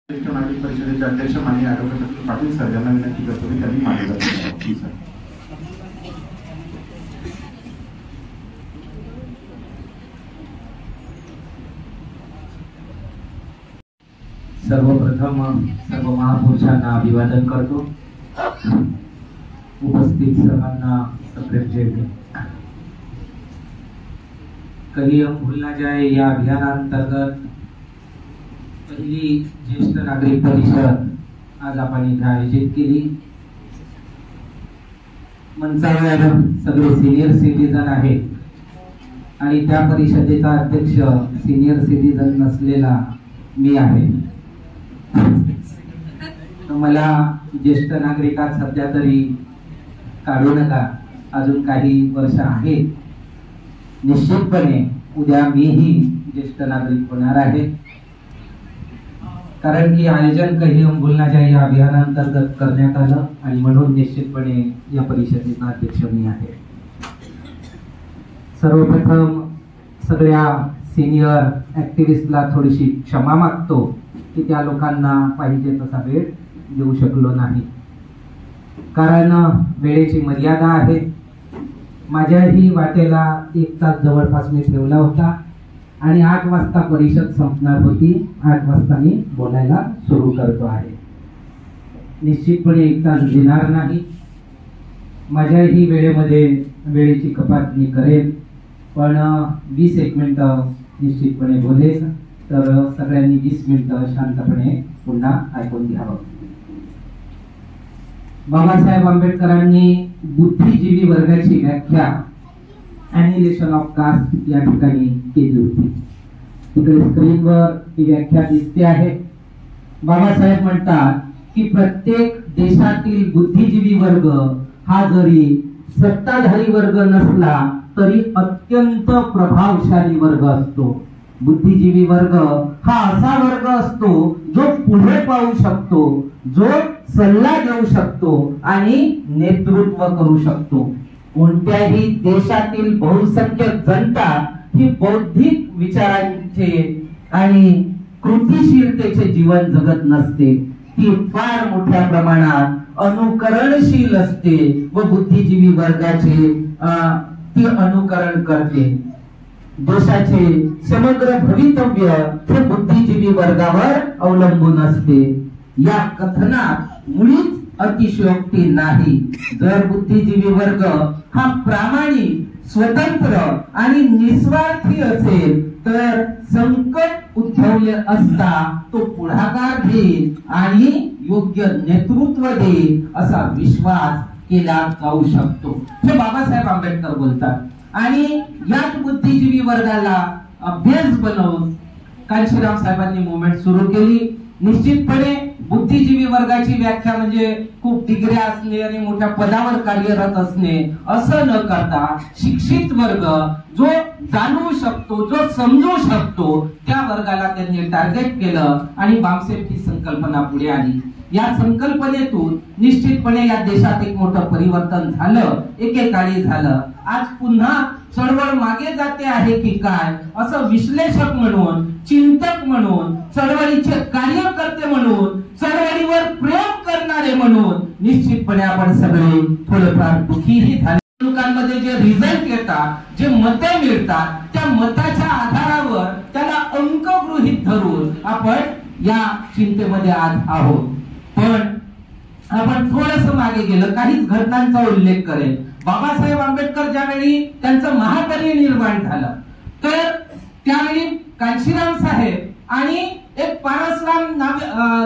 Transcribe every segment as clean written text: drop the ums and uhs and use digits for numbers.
ज्येष्ठ नागरिक परिषदेचे अध्यक्ष माननीय ॲडव्होकेट पाटील सर यांना विनंती करतो की त्यांनी मार्गदर्शन करावे. सर. सर्वप्रथम सर्व महापुरुषांना अभिवादन करतो. उपस्थित सर्वांना सप्रेम. कहीं हम भूल ना जाए या अभियानांतर्गत पहिली ज्येष्ठ नागरिक परिषद आज आपण इथे आयोजित केली. मंचावर सगळे सिनियर सिटीजन आहेत आणि त्या परिषदेचा अध्यक्ष सिनियर सिटीजन नसलेला मी आहे. मला ज्येष्ठ नागरिकात सध्या तरी काढू नका, अजून काही वर्ष आहेत. निश्चितपणे उद्या मीही ज्येष्ठ नागरिक होणार आहे, कारण की आयोजन कहीं हम भूल ना जाए या अभियानांतर्गत करण्यात आलं आणि म्हणून निश्चितपणे या परिषदेचा अध्यक्ष मी आहे. सर्वप्रथम सगळ्या सिनियर ऍक्टिव्हिस्टला थोडीशी क्षमा मागतो की त्या लोकांना पाहिजे तसा वेळ देऊ शकलो नाही, कारण वेळेची मर्यादा आहे. माझ्याही वाटेला 1 तास जवळपास मी ठेवला होता आणि 8 वाजता परिषद संपणार होती. 8 वाजता मी बोलायला सुरू करतो आहे. निश्चितपणे 1 तास देणार नाही. माझ्याही वेळेची कपात मी करेल, पण 21 मिनिटं निश्चितपणे बोलेल. तर सगळ्यांनी 20 मिनिटं शांतपणे पुन्हा ऐकून घ्यावं. बाबासाहेब आंबेडकरांनी बुद्धिजीवी वर्गाची व्याख्या ॲनिहिलेशन ऑफ कास्ट या ठिकाणी केली होती. तिकडे स्क्रीनवर ती व्याख्या दिसते आहे. बाबासाहेब म्हणतात की प्रत्येक देशातील बुद्धिजीवी वर्ग हा जरी सत्ताधारी वर्ग नसला तरी अत्यंत प्रभावशाली वर्ग असतो. बुद्धिजीवी वर्ग हा असा वर्ग असतो जो पुढे पाहू शकतो, जो सल्ला देऊ शकतो आणि नेतृत्व करू शकतो. कोणत्याही देशातील बहुसंख्यक जनता ही बौद्धिक विचारांचे आणि कृतिशीलतेचे जीवन जगत नसते. ती फार मोठ्या प्रमाणात अनुकरणशील असते व बुद्धिजीवी वर्गाचे ती अनुकरण करते. देशाचे समग्र भवितव्य हे बुद्धिजीवी वर्गावर अवलंबून असते. या कथनात मुळीच अतिशयोक्ती नाही. जर बुद्धिजीवी वर्ग हा प्रामाणिक, स्वतंत्र आणि निस्वार्थी असेल तर संकट उद्भवले असता तो पुढाकार घेईल आणि योग्य नेतृत्व देईल असा विश्वास केला जाऊ शकतो. हे बाबासाहेब आंबेडकर बोलतात. आणि याच बुद्धिजीवी वर्गाला बेस बनवून कांशीराम साहेबांनी मुवमेंट सुरू केली. निश्चितपणे बुद्धिजीवी वर्गाची व्याख्या म्हणजे खूप डिग्र्या असणे आणि मोठ्या पदावर कार्यरत असणे असं न करता शिक्षित वर्ग जो जाणू शकतो, जो समजू शकतो, त्या वर्गाला त्यांनी टार्गेट केलं आणि बामसेफ ही संकल्पना पुढे आली. या संकल्पनेतून निश्चितपणे या देशात एक मोठं परिवर्तन झालं, एकेकाळी झालं. आज पुन्हा चळवळ मागे जाते आहे की काय असं विश्लेषक म्हणून, चिंतक म्हणून, चळवळीचे कार्यकर्ते म्हणून, चळवळीवर प्रयोग करणारे म्हणून निश्चितपणे आपण सगळे थोडेफार दुःखीही झाले. लोकांमध्ये जे रिझल्ट येतात, जे मते मिळतात, त्या मताच्या आधारावर त्याला अंक गृहीत धरून आपण या चिंतेमध्ये आज आहोत. पण आपण थोडस मागे गेलं, काही घटनांचा उल्लेख करेल. बाबासाहेब आंबेडकर ज्यावेळी त्यांचं महापरिनिर्वाण झालं तर त्यावेळी कांशीराम साहेब आणि एक पारसराम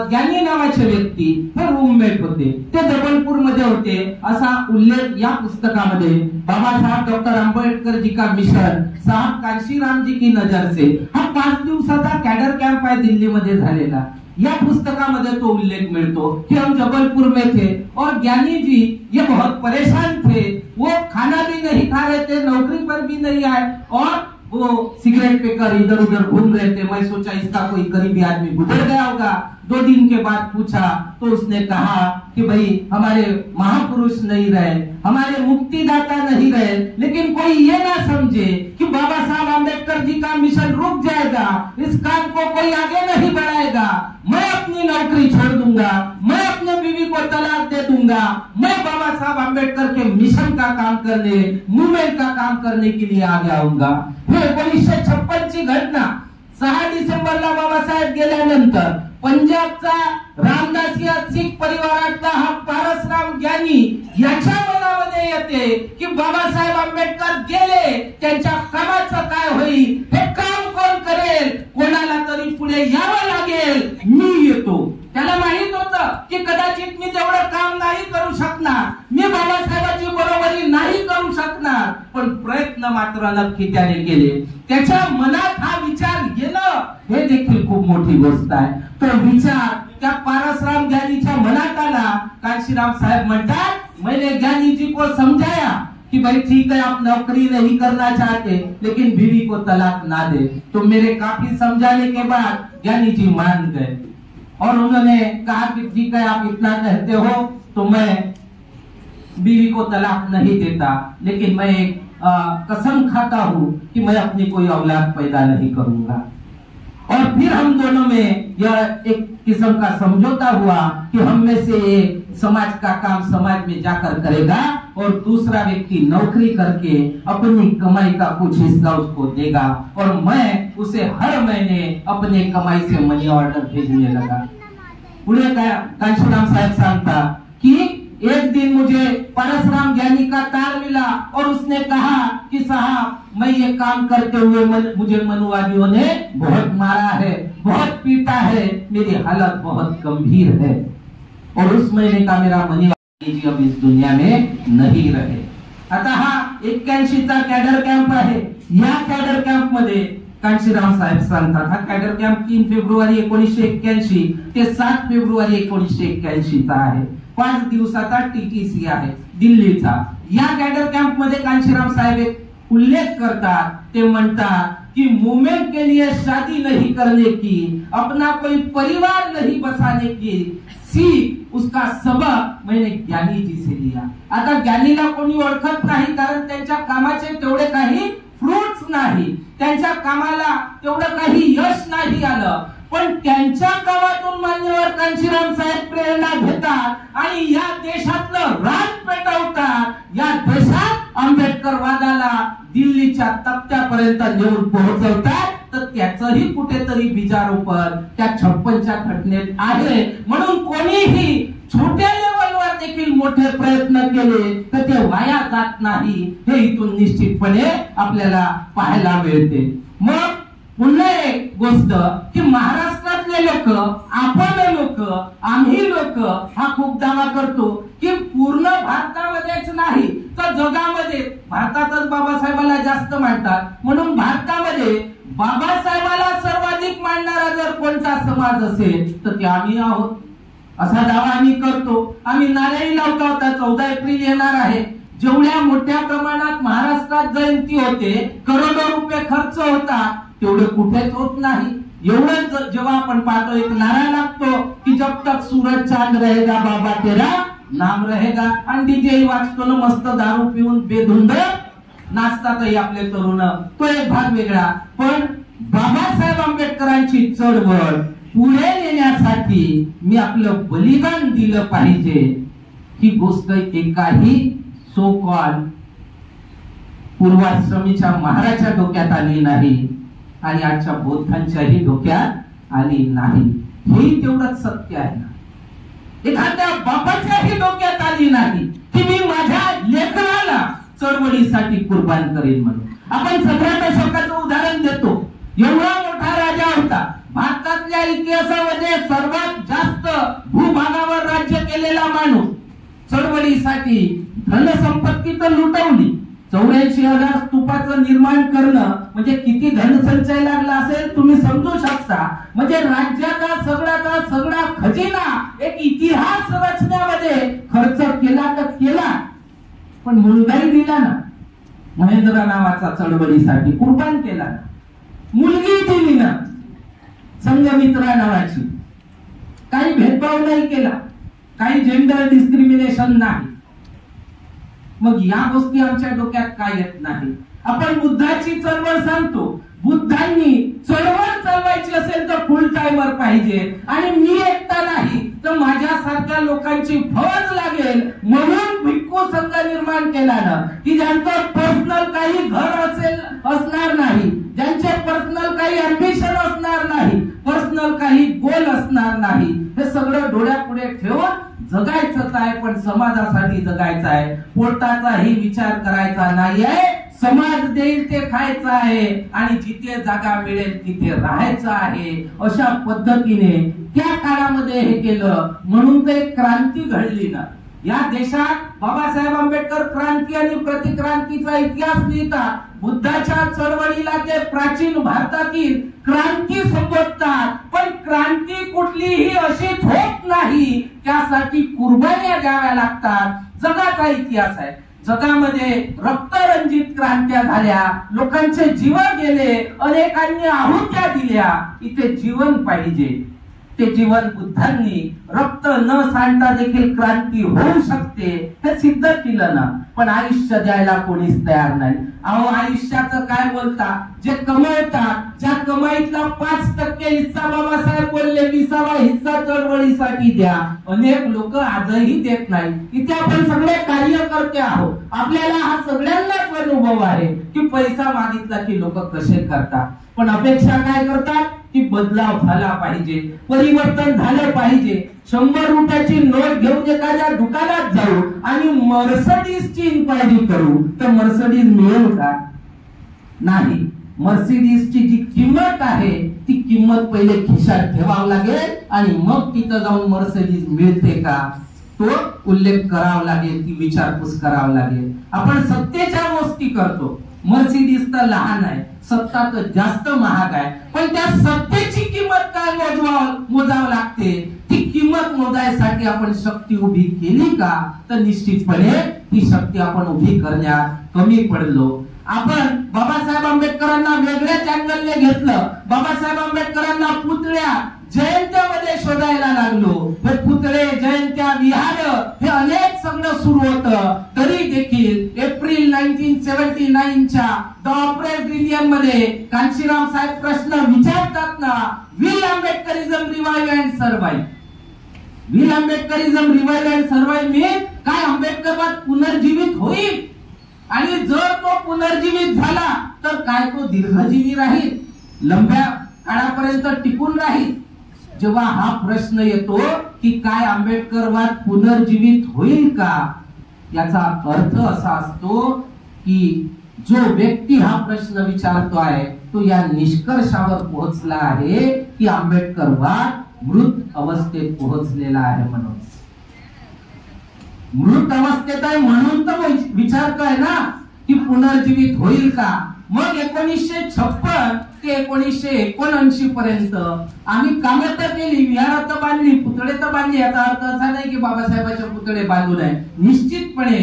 ज्ञानी नावाचे व्यक्ती हे रूममेट होते. ते जबलपूर मध्ये होते असा उल्लेख या पुस्तकामध्ये बाबासाहेब डॉक्टर आंबेडकर जी का मिशन साहब कांशीराम जी की नजर से हा 5 दिवसाचा कॅडर कॅम्प आहे दिल्लीमध्ये झालेला. या पुस्तकामध्ये तो उल्लेख मिलतो कि हम जबलपुर में थे और ज्ञानी जी ये बहुत परेशान थे. वो खाना भी नहीं खा रहे थे, नौकरी पर भी नहीं आए और वो सिगरेट पीकर इधर उधर घूम रहे थे. मैं सोचा इसका कोई गरीबी आदमी गुजर गया होगा. 2 दिन के बाद पूछा तो उसने कहा कि भाई हमारे महापुरुष नहीं रहे, हमारे मुक्तिदाता नहीं रहे, लेकिन कोई ये ना समझे कि बाबा साहब आंबेडकर जी का मिशन रुक जाएगा, इस काम को कोई आगे नहीं बढ़ाएगा. मैं अपनी नौकरी छोड़ दूंगा, मैं अपने बीवी को तलाक दे दूंगा, मैं बाबा साहब आंबेडकर के मिशन का काम करने, मूवमेंट का काम करने के लिए आगे आऊंगा। फिर 1956 ची घटना, 6 डिसेंबरला बाबासाहेब गेल्यानंतर पंजाबचा रामदासिया शीख परिवारातला हा पारसराम ज्ञानी याच्या मनामध्ये येते की बाबासाहेब आंबेडकर गेले, त्यांच्या कामाचं काय होईल, हे काम कोण करेल, कोणाला तरी पुढे यावं लागेल, मी येतो। त्याला माहित होतं की कदाचित मी तेवढं काम नाही करू शकणार, मी बाबासाहेबांची बरोबरी नाही करू शकणार, पण प्रयत्न मात्र नक्की त्याने केले। त्याच्या मनात हा विचार येणं हे देखील खूप मोठी गोष्ट आहे। तो विचार त्या पारसराम ज्ञानीच्या मनात आला। कांशीराम साहेब म्हणतात, मैंने ज्ञानी जी को समझाया कि भाई ठीक है आप नौकरी नहीं करना चाहते लेकिन बीवी को तलाक ना दे। तो मेरे काफी समझाने के बाद ज्ञानी जी मान गए और उन्होंने कहा कि ठीक है आप इतना कहते हो तो मैं बीवी को तलाक नहीं देता, लेकिन मैं एक कसम खाता हूं कि मैं अपनी कोई औलाद पैदा नहीं करूंगा। और फिर हम दोनों में यह एक किस्म का समझौता हुआ कि हम में से एक समाज का काम समाज में जाकर करेगा और दूसरा व्यक्ति नौकरी करके अपनी कमाई का कुछ हिस्सा उसको देगा और मैं उसे हर महीने अपने कमाई से मनी ऑर्डर भेजने लगा। पुढे कांशीराम साहेब सांगता कि एक दिन मुझे परशुराम ज्ञानी का तार मिला और उसने कहा कि साहब मैं ये काम करते हुए मुझे मनुवादियों ने बहुत मारा है, बहुत पीटा है, मेरी हालत बहुत गंभीर है। और उस महीने का मेरा मनुवादी जी अब इस दुनिया में नहीं रहे। आता हा 81चा कॅडर कॅम्प आहे। या कॅडर कॅम्प मध्ये कांशीराम साहेब सांगतात, हा कॅडर कॅम्प 3 फेब्रुवारी 1981 ते 7 फेब्रुवारी 1981 चा आहे। 5 दिवसाचा टीटीसी आहे दिल्लीचा। या कॅडर कॅम्प मध्ये कांशीराम साहेब एक उल्लेख करतात, ते म्हणतात कि मूवमेंट के लिए शादी नहीं करने की, अपना कोई परिवार नहीं बसाने की सीख, उसका सबक मैंने ज्ञानी जी से लिया। आता ज्ञानीला कोणी ओळखत नाही कारण त्यांच्या कामाचे तेवढे काही फ्रूट्स नाही, त्यांच्या कामाला तेवढं काही यश नाही आलं, पण त्यांच्या कामातून मान्यवर कांशीराम साहेब प्रेरणा घेतात आणि या देशातलं राज पेटवतात। या देशात आंबेडकर वादाला दिल्लीच्या तख्त्यापर्यंत नेऊन पोहोचवतात। तर त्याचंही कुठेतरी बीजारोपण त्या 56च्या घटनेत आहे। म्हणून कोणीही छोट्या लेवलवर देखील मोठे प्रयत्न केले तर ते वाया जात नाही, हे इथून निश्चितपणे आपल्याला पाहायला मिळते। मग पुन्हा एक गोष्ट की महाराष्ट्रातले लोक, आपण लोक, आम्ही लोक हा खूप दावा करतो की पूर्ण भारतामध्येच नाही तर जगामध्ये, भारतातच बाबासाहेबाला जास्त मानतात म्हणून भारतामध्ये बाबासाहेबाला सर्वाधिक मानणारा जर कोणता समाज असेल तर ते आम्ही आहोत, असा दावा आम्ही करतो। आम्ही नारेही लावतो। आता 14 एप्रिल येणार आहे। जेवढ्या मोठ्या प्रमाणात महाराष्ट्रात जयंती होते, करोडो रुपये खर्च होता, तेवढे कुठेच होत नाही। एवढं जेव्हा आपण पाहतो एक नारा लागतो की जब तक सूरज चांद रहेगा बाबा तेरा नाम रहेगा, आणि डीजे वाजतो ना मस्त दारू पिऊन बेधुंद नाचतातही आपले तरुण, तो एक भाग वेगळा। पण बाबासाहेब आंबेडकरांची चळवळ पुढे नेण्यासाठी मी आपलं बलिदान दिलं पाहिजे, ही गोष्ट एकाही सो कॉल पूर्वाश्रमीच्या महाराच्या डोक्यात आली नाही आणि आजच्या बौद्धांच्याही डोक्यात आली नाही। हे तेवढंच सत्य आहे ना। एखाद्या बाबाच्याही डोक्यात आली नाही की मी माझ्या लेकराला चळवळीसाठी कुर्बान करेन म्हणून। आपण 17व्या शतकाचं उदाहरण देतो। एवढा मोठा राजा होता, भारतातल्या इतिहासामध्ये सर्वात जास्त भूभागावर राज्य केलेला माणूस, चळवळीसाठी धनसंपत्ती तर लुटवली। 84,000 स्तूपाचं निर्माण करणं म्हणजे किती धनसंचय लागला असेल तुम्ही समजू शकता। म्हणजे राज्याचा सगळा खजिना एक इतिहास रचण्यामध्ये खर्च केला तर केला, पण मुलगाही दिला ना, महेंद्र नावाचा चळवळीसाठी कुर्बान केला ना, मुलगी दिली ना, संघमित्रा नावाची, काही भेदभाव नाही केला, काही जेंडर डिस्क्रिमिनेशन नाही। मग या गोष्टी आमच्या डोक्यात काय येत नाही। आपण बुद्धाची चळवळ सांगतो, बुद्धांनी चळवळ चालवायची असेल तर फुल टाइमर पाहिजे आणि मी एकटा नाही लोकांची फौज लागेल म्हणून भिक्खू संघ निर्माण केला ना, की ज्यांचं पर्सनल काही घर असणार नाही, ज्यांचे पर्सनल काही अम्बिशन असणार नाही, पर्सनल काही गोल असणार नाही, हे सगळं डोळ्यापुढे ठेवून जगायचंच आहे. पण समाजासाठी जगायचं आहे, पोटाचाही विचार करायचा नाहीये. समाज देईल ते खायचं आहे आणि जिथे जागा मिळेल तिथे राहायचं आहे. अशा पद्धतीने त्या काळामध्ये हे केलं, म्हणून ते क्रांती घडली ना. या देशात बाबासाहेब आंबेडकर क्रांती आणि प्रतिक्रांतीचा इतिहास लिहितात. बुद्धाच्या चळवळीला ते प्राचीन भारतातील क्रांती संबोधतात. पण क्रांती कुठलीही अशीच होत नाही, त्यासाठी कुर्बान्या द्याव्या लागतात. जगाचा इतिहास आहे, जगामध्ये रक्तरंजित क्रांत्या झाल्या, लोकांचे जीवन गेले, अनेकांनी आहुत्या दिल्या. इथे जीवन पाहिजे, ते जीवन बुद्धांनी रक्त न सांडता देखील क्रांती होऊ शकते हे सिद्ध केलं ना. पण आयुष्य द्यायला कोणीच तयार नाही. अहो, आयुष्याचं काय बोलता, जे कमवतात, ज्या कमाईतला 5% हिस्सा बाबासाहेब बोलले 20वा हिस्सा चळवळीसाठी द्या. अनेक लोक आजही देत नाही. इथे आपण सगळे कार्यकर्ते आहोत, आपल्याला हा सगळ्यांनाच अनुभव आहे की पैसा मागितला की लोक कसे करतात. पण अपेक्षा काय करतात की बदलाव झाला पाहिजे, परिवर्तन झालं पाहिजे. 100 रुपयाची नोट घेऊन एखाद्या दुकानात जाऊ आणि मर्सिडीजची इन्क्वायरी करू तर मर्सिडीज मिळेल का? नाही. मर्सिडीजची जी किंमत आहे ती किंमत पहिले खिशात ठेवावं लागेल आणि मग तिथं जाऊन मर्सिडीज मिळते का तो उल्लेख करावा लागेल, ती विचारपूस करावी लागेल. आपण सत्तेच्या गोष्टी करतो, मर्सिडीज तर लहान आहे, सत्ता तर जास्त महाग आहे. पण त्या सत्तेची किंमत काय मोजावं लागते, ती किंमत मोजायसाठी आपण शक्ती उभी केली का तर निश्चितपणे ती शक्ती आपण उभी करण्यात कमी पडलो. आपण बाबासाहेब आंबेडकरांना वेगळ्याच अँगलने घेतलं. बाबासाहेब आंबेडकरांना पुतळ्या जयंत्यामध्ये शोधायला लागलो. हे पुतळे, जयंत्या, विहार हे अनेक सगळं सुरू होतं. तरी देखील एप्रिल 1979च्या द ऑपरेट मध्ये कांशीराम साहेब प्रश्न विचारतात ना, will Ambedkarism revive and survive? Will Ambedkarism revive and survive means काय आंबेडकरवाद पुनर्जीवित होईल? आणि जर तो पुनर्जीवित झाला तर काय तो दीर्घजीवी राहील, लंब्या काळापर्यंत टिकून राहील? जेव्हा हा प्रश्न येतो की काय आंबेडकरवाद पुनर्जीवित होईल का, याचा अर्थ असा असतो की जो व्यक्ती हा प्रश्न विचारतो आहे तो या निष्कर्षावर पोहोचला आहे की आंबेडकरवाद मृत अवस्थेत पोहोचलेला आहे. म्हणून मृत अवस्थेत आहे म्हणून तर विचारतोय ना की पुनर्जीवित होईल का. मग 1956 ते 1979 पर्यंत आम्ही कामं तर केली, विहार तर बांधली, पुतळे तर बांधली. याचा अर्थ असा नाही की बाबासाहेबांचे पुतळे बांधू नये, निश्चितपणे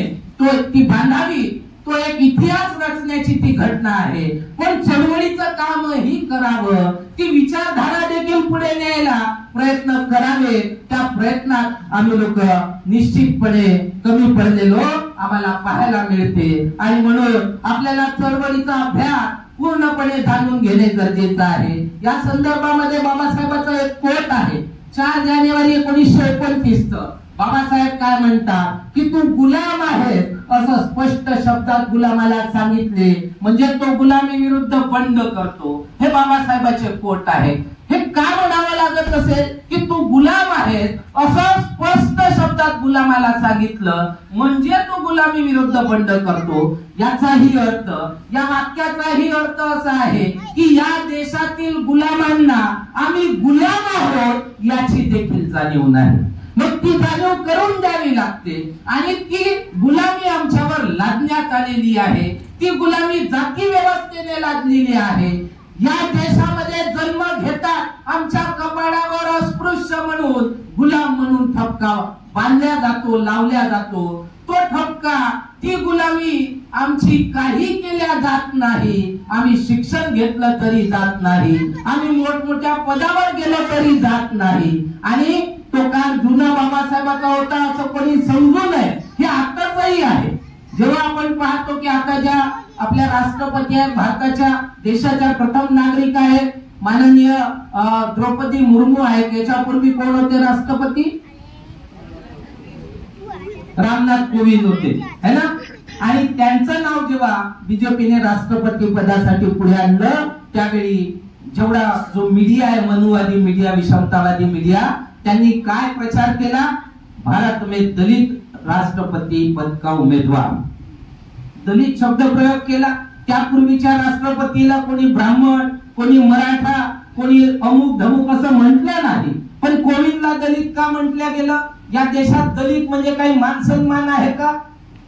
ती बांधावी. तो एक इतिहास रचण्याची ती घटना आहे. पण चळवळीचं कामही करावं, ती विचारधारा देखील पुढे न्यायला प्रयत्न करावे. त्या प्रयत्नात आम्ही लोक निश्चितपणे कमी पडलेलो आम्हाला पाहायला मिळते. आणि म्हणून आपल्याला चळवळीचा अभ्यास पूर्णपणे जाणून घेणे गरजेचं आहे. या संदर्भामध्ये बाबासाहेबांचा एक कोट आहे, 4 जानेवारी 1929. बाबासाहेब काय म्हणतात की तू गुलाम आहेस असं स्पष्ट शब्दात गुलामाला सांगितले म्हणजे तो गुलामी विरुद्ध बंड करतो. हे बाबासाहेबांचे कोट आहे. हे का म्हणावं लागत असेल की तू गुलाम आहेस असं स्पष्ट शब्दात गुलामाला सांगितलं म्हणजे तो गुलामी विरुद्ध बंड करतो. याचाही अर्थ, या वाक्याचाही अर्थ असा आहे की या देशातील गुलामांना आम्ही गुलाम आहोत याची देखील जाणीव नाही. मग ती जाणीव करून द्यावी लागते. आणि ती गुलामी आमच्यावर लादण्यात आलेली आहे, ती गुलामी जाती व्यवस्थेने लादलेली आहे. या देशामध्ये जन्म घेतात आमच्या कपाळावर अस्पृश्य म्हणून, गुलाम म्हणून ठपका बांधल्या जातो, लावल्या जातो. तो ठपका, ती गुलामी आमची काही केल्या जात नाही. आम्ही शिक्षण घेतलं तरी जात नाही, आम्ही मोठमोठ्या पदावर गेलो तरी जात नाही. आणि तो काळ जुना बाबासाहेबांचा होता असं कोणी समजू नये, हे आताचही आहे. जेव्हा आपण पाहतो की आता ज्या आपल्या राष्ट्रपती आहेत, भारताच्या देशाच्या प्रथम नागरिक आहेत, माननीय द्रौपदी मुर्मू आहेत. याच्यापूर्वी कोण होते राष्ट्रपती? रामनाथ कोविंद होते है ना, आणि त्यांचं नाव जेव्हा बीजेपीने राष्ट्रपती पदासाठी पुढे आणलं त्यावेळी जेवढा जो मीडिया आहे, मनुवादी मीडिया, विषमतावादी मीडिया, त्यांनी काय प्रचार केला, भारत में दलित राष्ट्रपती पद का उमेदवार, दलित शब्द प्रयोग केला. त्यापूर्वीच्या राष्ट्रपतीला कोणी ब्राह्मण, कोणी मराठा, कोणी अमुक धमुक असं म्हटलं नाही, पण कोविंदला दलित का म्हटलं गेलं? या देशात दलित म्हणजे काही मान सन्मान आहे का?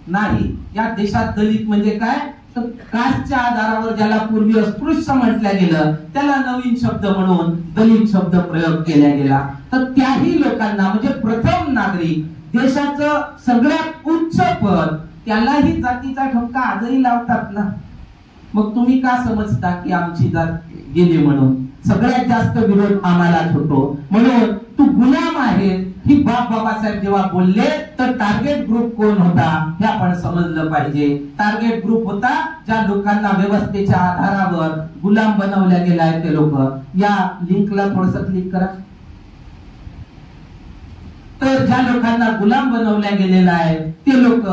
नाही. या देशात दलित म्हणजे काय, तर कास्टच्या आधारावर ज्याला पूर्वी अस्पृश्य म्हटलं गेलं त्याला नवीन शब्द म्हणून दलित शब्द प्रयोग केला गेला. तर त्याही लोकांना म्हणजे प्रथम नागरिक, देशाचं सगळ्यात उच्च पद, त्यालाही जातीचा ठपका आजही लावतात ना. मग तुम्ही का समजता की आमची जात गेली म्हणून? सगळ्यात जास्त विरोध आम्हालाच होतो. म्हणून तू गुलाम आहे ही बाबासाहेब जेव्हा बोलले तर टार्गेट ग्रुप कोण होता हे आपण समजलं पाहिजे. टार्गेट ग्रुप होता ज्या लोकांना व्यवस्थेच्या आधारावर गुलाम बनवल्या गेलाय ते लोक. या लिंकला थोडस क्लिक करा. तर ज्या लोकांना गुलाम बनवल्या गेलेला आहे ते लोक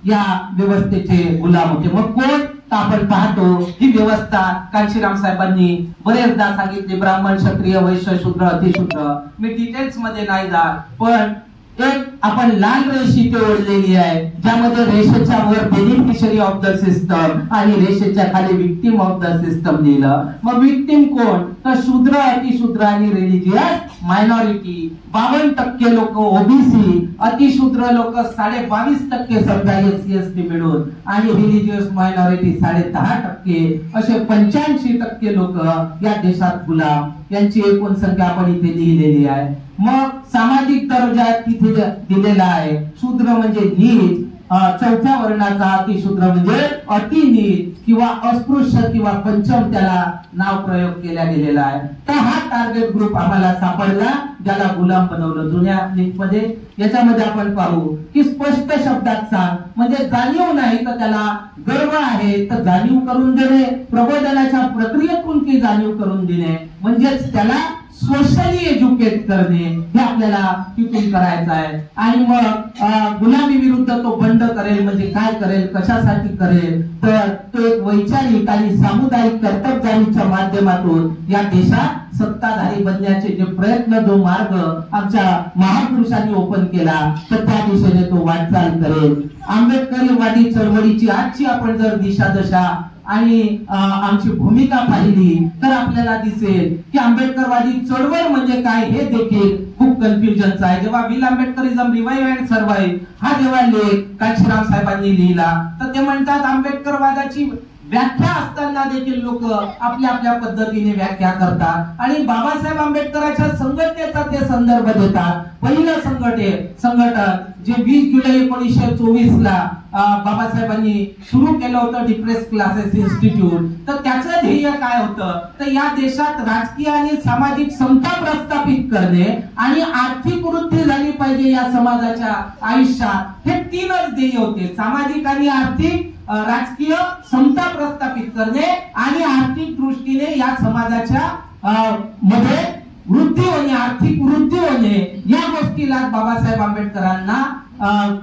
या व्यवस्थेचे गुलाम होते. मग कोण? आपण पाहतो ही व्यवस्था कांशीराम साहेबांनी बरेचदा सांगितले, ब्राह्मण, क्षत्रिय, वैश्य, शूद्र, अतिशूद्र. मी डिटेल्स मध्ये नाही जात, पण एक आपण लाल रेष इथे ओढलेली आहे ज्यामध्ये रेषेच्या वर बेनिफिशरी ऑफ द सिस्टम आणि रेषेच्या खाली विक्टिम ऑफ द सिस्टम लिहिलं. मग विक्टिम कोण? तर शूद्र, अतिशूद्र आणि रिलीजियस मायनॉरिटी. 52% लोक ओबीसी, अतिशूद्र लोक 22.5% समजा SC ST मिळून, आणि रिलीजियस मायनॉरिटी 10.5%, असे 85% लोक या देशात गुलाम. यांची एकूण संख्या आपण इथे लिहिलेली आहे. मग सामाजिक दर्जा तिथे दिलेला आहे. शूद्र म्हणजे नीच, चौथ्या वर्णाचा, अतिशूद्र म्हणजे अतिनीच किंवा अस्पृश्य किंवा पंचम, त्याला नाव प्रयोग केला गेलेला आहे. तर हा टार्गेट ग्रुप आम्हाला सापडला ज्याला गुलाम बनवलं. जुन्या लिंक मध्ये याच्यामध्ये आपण पाहू की स्पष्ट शब्दात सांग, म्हणजे जाणीव नाही तर त्याला गर्व आहे तर जाणीव करून देणे, प्रबोधनाच्या प्रक्रियेतून ती जाणीव करून देणे, म्हणजेच त्याला सोशली एज्युकेट करणे हे आपल्याला तिथून करायचं आहे. आणि मग गुलामी विरुद्ध तो बंड करेल, म्हणजे काय करेल, कशासाठी करेल, तर तो एक वैचारिक आणि सामुदायिक कर्तबजारीच्या माध्यमातून या देशात सत्ताधारी बनण्याचे जे प्रयत्न, जो मार्ग आमच्या महापुरुषांनी ओपन केला, तर त्या दिशेने तो वाटचाल करेल. आंबेडकरवादी चळवळीची आजची आपण जर दिशा दशा आणि आमची भूमिका पाहिली तर आपल्याला दिसेल की आंबेडकरवादी चळवळ म्हणजे काय हे देखील खूप कन्फ्युजनच आहे. जेव्हा will Ambedkarism revive and survive हा जेव्हा लेख कांशीराम साहेबांनी लिहिला तर ते म्हणतात आंबेडकरवादाची व्याख्या असताना देखील लोक आपल्या आपल्या पद्धतीने व्याख्या करतात आणि बाबासाहेब आंबेडकरांच्या संघटनेचा ते संदर्भ देतात. पहिलं संघटन जे 20 जुलै 1924 ला बाबासाहेबांनी सुरू केलं होतं, डिप्रेस क्लासेस इन्स्टिट्यूट, तर त्याचं ध्येय काय होतं, तर या देशात राजकीय आणि सामाजिक समता प्रस्थापित करणे आणि आर्थिक वृद्धी झाली पाहिजे या समाजाच्या आयुष्यात. हे तीनच ध्येय होते, सामाजिक आणि आर्थिक, राजकीय समता प्रस्थापित करणे आणि आर्थिक दृष्टीने या समाजाच्या मध्ये वृद्धी होणे, आर्थिक वृद्धी होणे. या गोष्टीला बाबासाहेब आंबेडकरांना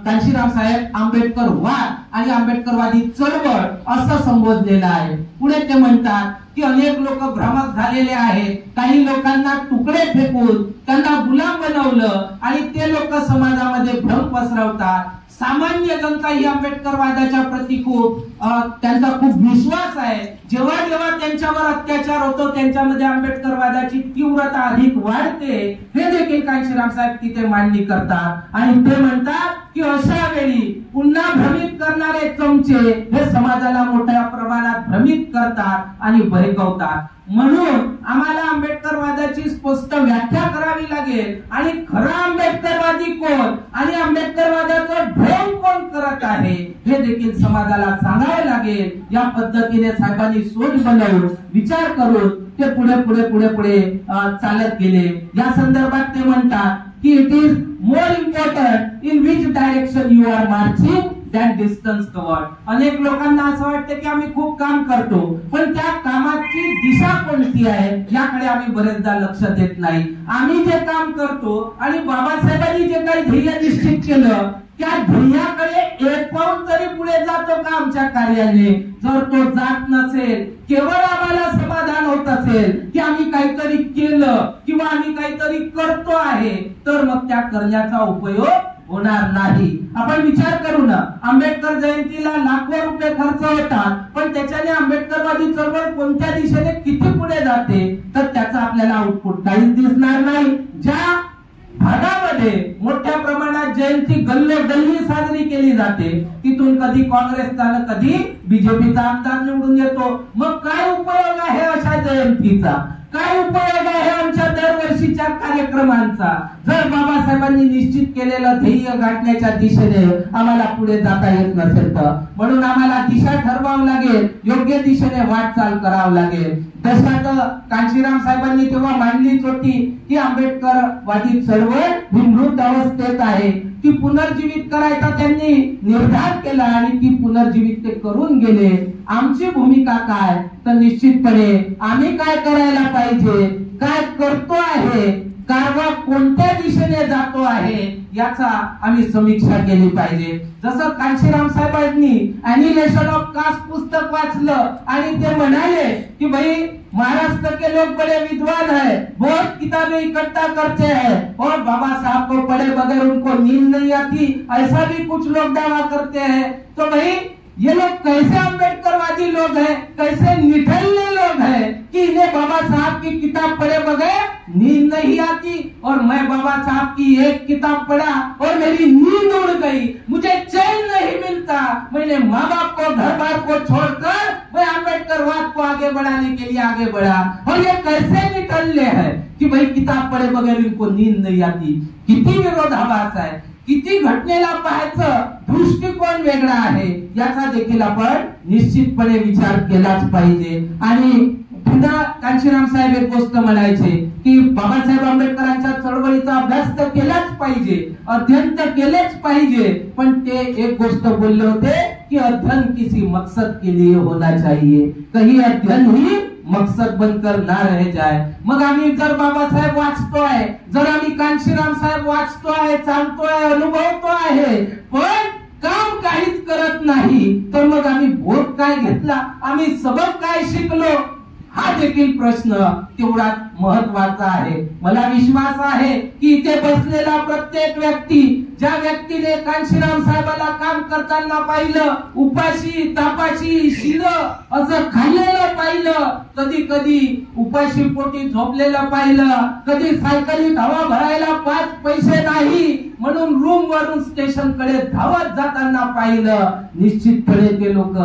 कांशीराम साहेब आंबेडकरवाद आणि आंबेडकरवादी चळवळ असं संबोधलेलं आहे. पुढे ते म्हणतात की अनेक लोक भ्रमक झालेले आहेत, काही लोकांना तुकडे फेकून त्यांना गुलाम बनवलं आणि ते लोक समाजामध्ये भ्रम पसरवतात. सामान्य जनता ही आंबेडकरवादाच्या प्रती त्यांचा खूप विश्वास आहे. जेव्हा जेव्हा त्यांच्यावर अत्याचार होतो त्यांच्यामध्ये आंबेडकरवादाची तीव्रता अधिक वाढते. हे देखील कांशीराम साहेब तिथे मांडणी करतात आणि ते म्हणतात की अशा वेळी पुन्हा भ्रमित करणारे चमचे हे समाजाला मोठ्या प्रमाणात भ्रमित करतात आणि बहकवतात. म्हणून आम्हाला आंबेडकरवादाची स्पष्ट व्याख्या करावी लागेल आणि खरा आंबेडकरवादी कोण आणि आंबेडकरवादाचं ढोंग कोण करत आहे हे देखील समाजाला सांगावे लागेल. या पद्धतीने साहेबांनी सोच बनवून विचार करून ते पुढे चालत गेले. या संदर्भात ते म्हणतात की it is more important in which direction you are marching that distance covered. अनेक लोकांना असं वाटतं की आम्ही खूप काम करतो पण त्या कामाची दिशा कोणती आहे याकडे आम्ही बरेचदा लक्ष देत नाही. आम्ही जे काम करतो आणि बाबासाहेबांनी जे काही ध्येय निश्चित केलं त्या ध्येयाकडे एक पाऊल तरी पुढे जातो का आमच्या कार्याने? जर तो जात नसेल, केवळ आम्हाला समाधान होत असेल की आम्ही काहीतरी केलं किंवा आम्ही काहीतरी करतो आहे, तर मग त्या करण्याचा उपयोग होणार नाही. आपण विचार करू ना, आंबेडकर जयंतीला लाखो रुपये खर्च होतात, पण त्याच्याने आंबेडकरवादी चळवळ कोणत्या दिशेने किती पुढे जाते तर त्याचा आपल्याला आउटपुट काहीच दिसणार नाही. ज्या भागामध्ये मोठ्या प्रमाणात जयंती गल्लोगल्ली साजरी केली जाते, तिथून कधी काँग्रेसचा न कधी बीजेपीचा आमदार निवडून येतो. मग काय उपयोग आहे अशा जयंतीचा? काय उपयोग आहे आमच्या दरवर्षीच्या कार्यक्रमांचा? जर बाबासाहेबांनी निश्चित केलेलं ध्येय गाठण्याच्या दिशेने आम्हाला पुढे जाता येत नसेल तर. म्हणून आम्हाला दिशा ठरवावं लागेल, योग्य दिशेने वाटचाल करावं लागेल. तशात कांशीराम साहेबांनी तेव्हा मांडलीच होती की आंबेडकरवादी चळवळ ही मृत अवस्थेत आहे, ती पुनर्जीवित करायचा त्यांनी निर्धार केला आणि ती पुनर्जीवित ते करून गेले. आमची भूमिका काय तर निश्चितपणे आम्ही काय करायला पाहिजे, काय करतो आहे, कारवा कोणत्या दिशेने जातो आहे याचा आम्ही समीक्षा केली पाहिजे. जसं कांशीराम साहेबांनी एनिहिलेशन ऑफ कास्ट पुस्तक वाचलं आणि ते म्हणाले की भाई महाराष्ट्र के लोग बड़े विद्वान है, बहुत किताबें इकट्ठा करते हैं और बाबा साहब को पढ़े बगैर उनको नींद नहीं आती, ऐसा भी कुछ लोग दावा करते हैं. तो भाई ये लोग कैसे अम्बेडकरवादी लोग हैं, कैसे निठल्ले लोग हैं कि इन्हें बाबा साहब की किताब पढ़े बगैर नींद नहीं आती. और मैं बाबा साहब की एक किताब पढ़ा और मेरी नींद उड़ गई, मुझे चैन नहीं मिलता. मैंने माँ बाप को, घर बार को छोड़कर मैं अम्बेडकरवाद को आगे बढ़ाने के लिए आगे बढ़ा. और ये कैसे निठल्ले हैं कि भाई किताब पढ़े बगैर इनको नींद नहीं आती. किती विरोधाभास आहे, किती घटनेला पाहायचं दृष्टिकोन वेगळा आहे याचा देखील आपण निश्चितपणे विचार केलाच पाहिजे. आणि पुन्हा कांशीराम साहेब एक गोष्ट म्हणायचे की बाबासाहेब आंबेडकरांच्या चळवळीचा अभ्यास तर केलाच पाहिजे, अध्ययन तर केलेच पाहिजे, पण ते एक गोष्ट बोलले होते की अध्ययन किसी मकसद के लिए होना चाहिए, कहीं अध्ययन ही मकसद बनकर ना रह जाए. मग आम्ही जर बाबासाहेब वाचतोय, जर आम्ही कांशीराम साहेब वाचतोय, चालतोय, अनुभवतो आहे, पण काम काहीच करत नाही, तर मग आम्ही बोध काय घेतला, आम्ही सबक काय शिकलो, हा देखील प्रश्न तेवढाच महत्वाचा आहे. मला विश्वास आहे की इथे बसलेला प्रत्येक व्यक्ती, ज्या व्यक्तीने कांशीराम साहेबाला काम करताना पाहिलं, उपाशी तापाशी शिळ असं खाल्लेलं पाहिलं, कधी कधी उपाशी पोटी झोपलेलं पाहिलं, कधी सायकलीत हवा भरायला 5 पैसे नाही म्हणून रूम वरून स्टेशन कडे धावत जाताना पाहिलं, निश्चितपणे ते लोक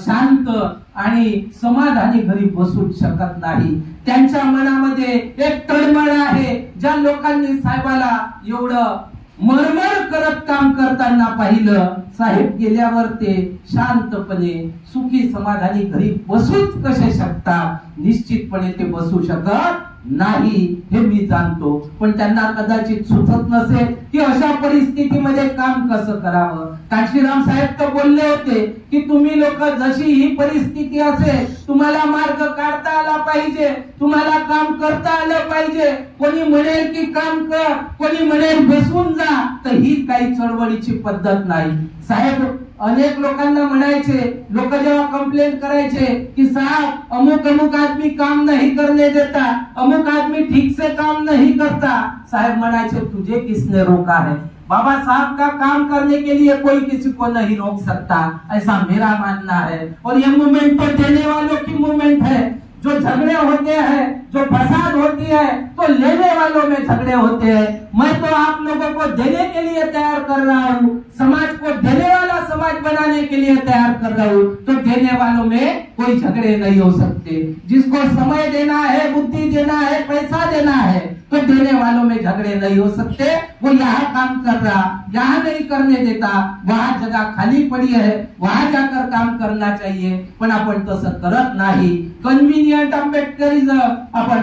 शांत आणि समाधानी घरी बसू शकत नाही. त्यांच्या मनामध्ये एक तळमळ आहे. ज्या लोकांनी साहेबाला एवढं मरमर करत काम करताना पाहिलं, साहेब गेल्यावर ते शांतपणे सुखी समाधानी घरी बसूच कसे शकतात? निश्चितपणे ते बसू शकत नाही हे मी जाणतो, पण त्यांना कदाचित सुचत नसेल की अशा परिस्थितीमध्ये काम कसं करावं. कांशीराम साहेब तर बोलले होते की तुम्ही लोक जशी ही परिस्थिती असेल, तुम्हाला मार्ग काढता आला पाहिजे, तुम्हाला काम करता आलं पाहिजे. कोणी म्हणेल की काम कर, कोणी म्हणेल बसून जा, तर ही काही चळवळीची पद्धत नाही. साहेब अनेक लोकांना म्हणायचे, लोक जेव्हा कंप्लेंट करायचे की साहब अमुक अमुक आदमी काम नहीं करने देता, अमुक आदमी ठीक से काम नहीं करता, साहेब म्हणायचे तुझे किसने रोका है? बाबा साहब का काम करने के लिए कोई किसी को नहीं रोक सकता, ऐसा मेरा मानना है. और ये मूवमेंट तो देने वालों की मूवमेंट है. जो झगड़े होते हैं, जो फसाद होती है, तो लेने वालों में झगड़े होते हैं. मैं तो आप लोगों को देने के लिए तैयार कर रहा हूँ, समाज को देने वाला समाज बनाने के लिए तैयार कर रहा हूँ. तो देने वालों में कोई झगड़े नहीं हो सकते. जिसको समय देना है, बुद्धि देना है, पैसा देना है, तो देने वालों में झगड़े नहीं हो सकते. वो यहाँ काम कर रहा, यहाँ नहीं करने देता, वहाँ जगह खाली पड़ी है, वहाँ जाकर काम करना चाहिए. पण आपण तसं करत नाही. कन्व्हिनियंट आंबेडकरिझम आपण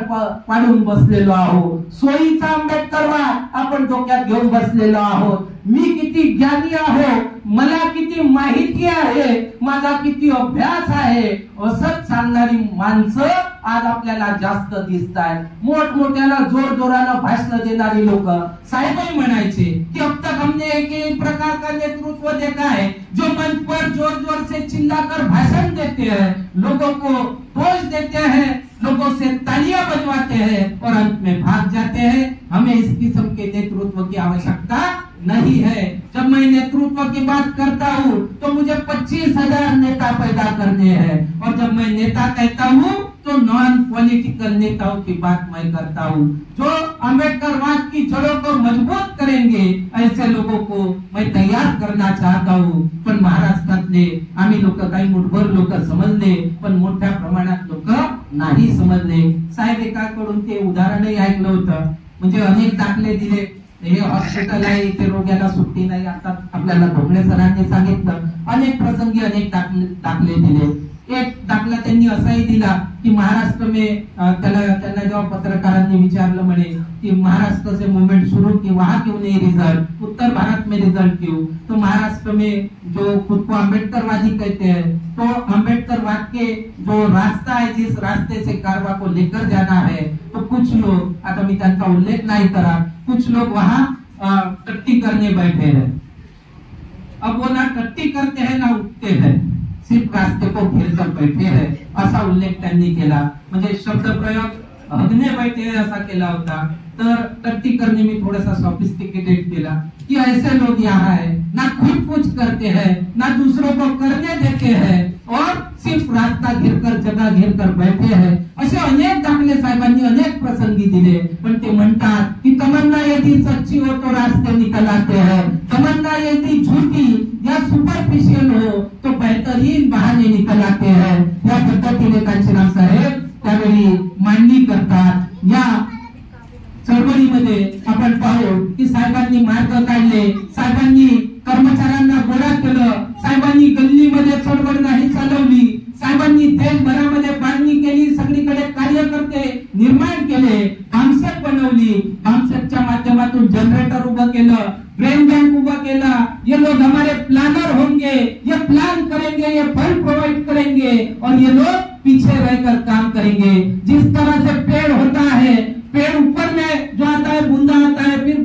पाडून बसलेलो आहोत. सोयीचा आंबेडकरवाद आपण डोक्यात घेऊन बसलेलो आहोत. मी किती ज्ञानी आहे, मला किती माहिती आहे, माझा किती अभ्यास आहे, असंच सांगणारी माणसं आज आपल्याला जास्त दिसत आहेत. मोठमोठ्याला जोर जोरानं भाषण देणारी लोक साहेबही म्हणायचे कि अब तक हमने एक एक प्रकार का नेतृत्व देखा है, जो मंच पर जोर जोर से चिल्लाकर भाषण देते हैं, लोगों को दोष देते हैं, लोगों से तालियां बजवाते हैं और अंत में भाग जाते हैं. हमें इस किस्म के नेतृत्व की आवश्यकता नहीं है. जब मैं नेतृत्व की बात करता हूँ तो मुझे 25,000 नेता पैदा करने हैं, और जब मैं नेता कहता हूँ तो नॉन पॉलिटिकल नेताओं की बात मैं करता हूँ, जो अम्बेडकरवाद की जड़ों को मजबूत करेंगे, ऐसे लोगों को मैं तैयार करना चाहता हूँ. पण महाराष्ट्रातले आम्ही लोक काही मुठभर लोक समजले, पण मोठ्या प्रमाणात लोक नाही समजले. साहेब एकाकडून ते उदाहरणही ऐकलं होतं, म्हणजे अनेक दाखले दिले. हे हॉस्पिटल आहे, इथे रोग्याला सुट्टी नाही. आता आपल्याला ढोकळे सरांनी सांगितलं, अनेक प्रसंगी अनेक दाखले दिले. एक दाखला त्यांनी असाही दिला की महाराष्ट्र में त्यांना जेव्हा पत्रकारांनी विचारलं म्हणे कि महाराष्ट्र से मूवमेंट शुरू की वहां क्यों नहीं रिजल्ट, उत्तर भारत में रिजल्ट क्यों? तो महाराष्ट्र में जो खुद को अम्बेडकरवादी कहते हैं, तो अम्बेडकरवाद के जो रास्ता है, जिस रास्ते से कारवा को लेकर जाना है, तो कुछ लोग, आता मी त्यांचा उल्लेख नहीं करा, कुछ लोग वहां टट्टी करने बैठे हैं. अब वो ना टट्टी करते हैं ना उठते हैं, सिर्फ रास्ते को घेर कर बैठे हैं, असा उल्लेख त्यांनी केला. म्हणजे शब्द प्रयोग हगने बैठे हैं असा केला होता. तर टट्टी करने में थोड़ा सा सोफिस्टिकेटेड केला कि ऐसे लोग यहाँ है, ना खुद कुछ करते हैं, ना दूसरों को करने देते हैं, और सिर्फ रास्ता घेरकर, जगह घेरकर बैठे हैं. असे अनेक दाखले साहेबांनी अनेक प्रसंगी दिले. पण ते म्हणतात की तमन्ना यदि सच्ची हो तो रास्ते निकल आते हैं, तमन्ना यदि झूठी या सुपरफिशियल हो तो बेहतरीन बहाने निकल आते हैं. या पद्धतीने कांशीराम साहेब त्यावेळी मांडणी करतात. या चळवळीमध्ये आपण पाहू की साहेबांनी मार्ग काढले, साहेबांनी कर्मचाऱ्यांना गोळा केलं, साहेबांनी गल्लीमध्ये चळवळ नाही चालवली, साहेबांनी देशभरामध्ये बांधणी केली, सगळीकडे कार्यकर्ते निर्माण केले, भामसेट बनवली, भामसेटच्या माध्यमातून जनरेटर उभं केलं, ब्रेन बैंक उभा केला. ये लोग हमारे प्लानर होंगे, ये प्लान करेंगे, ये फंड प्रोवाइड करेंगे, और ये लोग पीछे रहकर काम करेंगे. जिस तरह से पेड़ होता है, पेड़ ऊपर में जो आता है बूंदा आता है, फिर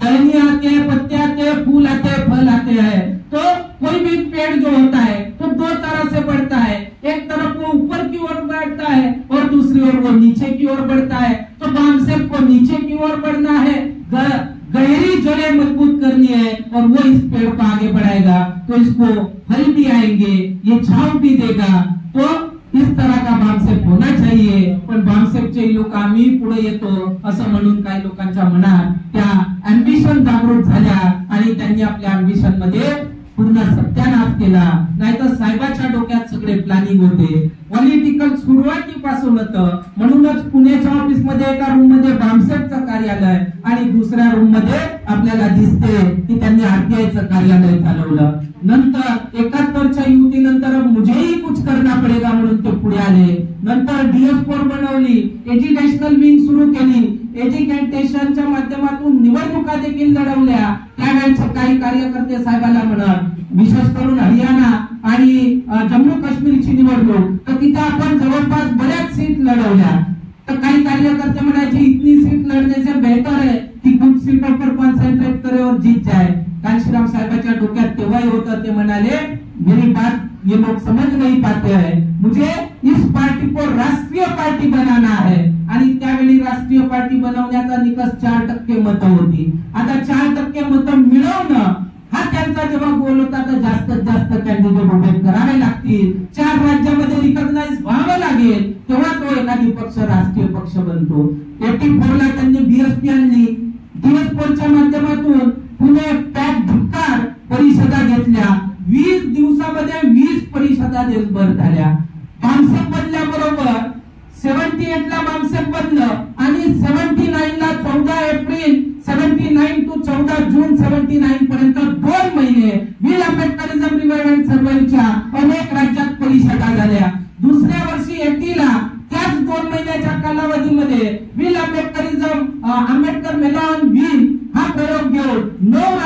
टहनी आते हैं, पत्ते आते हैं, फूल आते हैं, फल आते हैं. तो कोई भी पेड़ जो होता है तो दो तरह से बढ़ता है, एक तरफ वो ऊपर की ओर बढ़ता है और दूसरी ओर वो नीचे की ओर बढ़ता है. तो भामसेट को नीचे की ओर बढ़ना है, गहरी जड़ें मजबूत करनी है, और वो इस पेड़ को आगे बढ़ाएगा तो इसको फल भी आएंगे, ये छांव भी देगा. तो इस तरह का भामसेट होना चाहिए. पण भामसेटचे लोक आम्ही पुढे येतो असं म्हणून काही लोकांच्या मनात त्या अँबिशन जागृत झाल्या आणि त्यांनी आपल्या अँबिशन मध्ये पूर्ण सत्यानाश केला. नाहीतर साहेबाच्या डोक्यात सगळे प्लॅनिंग होते, पॉलिटिकल सुरुवातीपासून होतं. म्हणूनच पुण्याच्या ऑफिस मध्ये एका रूम मध्ये भामसेटचं कार्यालय आणि दुसऱ्या रूम मध्ये आपल्याला दिसते की त्यांनी आरटीआयचं कार्यालय चालवलं. नंतर 71च्या युतीनंतर मुझेही कुछ करना पडेगा म्हणून ते पुढे आले. नंतर DS4 बनवली, एज्युकेशनल विंग सुरू केली, एज्युकेशनच्या माध्यमातून निवडणुका देखील लढवल्या. त्यावेळेचे काही कार्यकर्ते साहेबाला म्हणत, विशेष करून हरियाणा आणि जम्मू काश्मीरची निवडणूक, तर तिथे आपण जवळपास बऱ्याच सीट लढवल्या. तर काही कार्यकर्ते म्हणायचे इतनी सीट लढने से बेहतर है कि कुछ सीटों पर कॉन्सेंट्रेट करे और जीत जाए. कांशीराम साहेबाच्या डोक्यात तेव्हाही होतं, ते म्हणाले मेरी बात ये लोग समझ नहीं पाते हैं, मुझे इस पार्टी को राष्ट्रीय पार्टी बनाना है. आणि त्यावेळी राष्ट्रीय पार्टी बनवण्याचा निकष 4% मतं होती. आता 4% मतं मिळवणं हा त्यांचा जेव्हा गोल होता, तर जास्तीत जास्त कॅन्डिडेट उभे करावे लागतील, 4 राज्यामध्ये रिकॉग्नाइज व्हावं लागेल, तेव्हा तो एखादी पक्ष राष्ट्रीय पक्ष बनतो. 84ला त्यांनी BSP आणली, DS4च्या माध्यमातून पुणे पॅक धिक्कार परिषदा घेतल्या. 20 दिवसामध्ये 20 परिषदा देशभर झाल्या. भामसेट बनल्याबरोबर 78ला भामसेट बनलं आणि 79ला 14 एप्रिल 79 to 14 जून 79 पर्यंत 2 महिने वीर आंबेडकरिझम रिवायवल सर्व्हेच्या अनेक राज्यात परिषदा झाल्या. दुसऱ्या वर्षी 80ला त्याच 2 महिन्याच्या कालावधीमध्ये वीर आंबेडकरिझम आंबेडकर मेलॉन व्हील हा प्रयोग घेऊन 9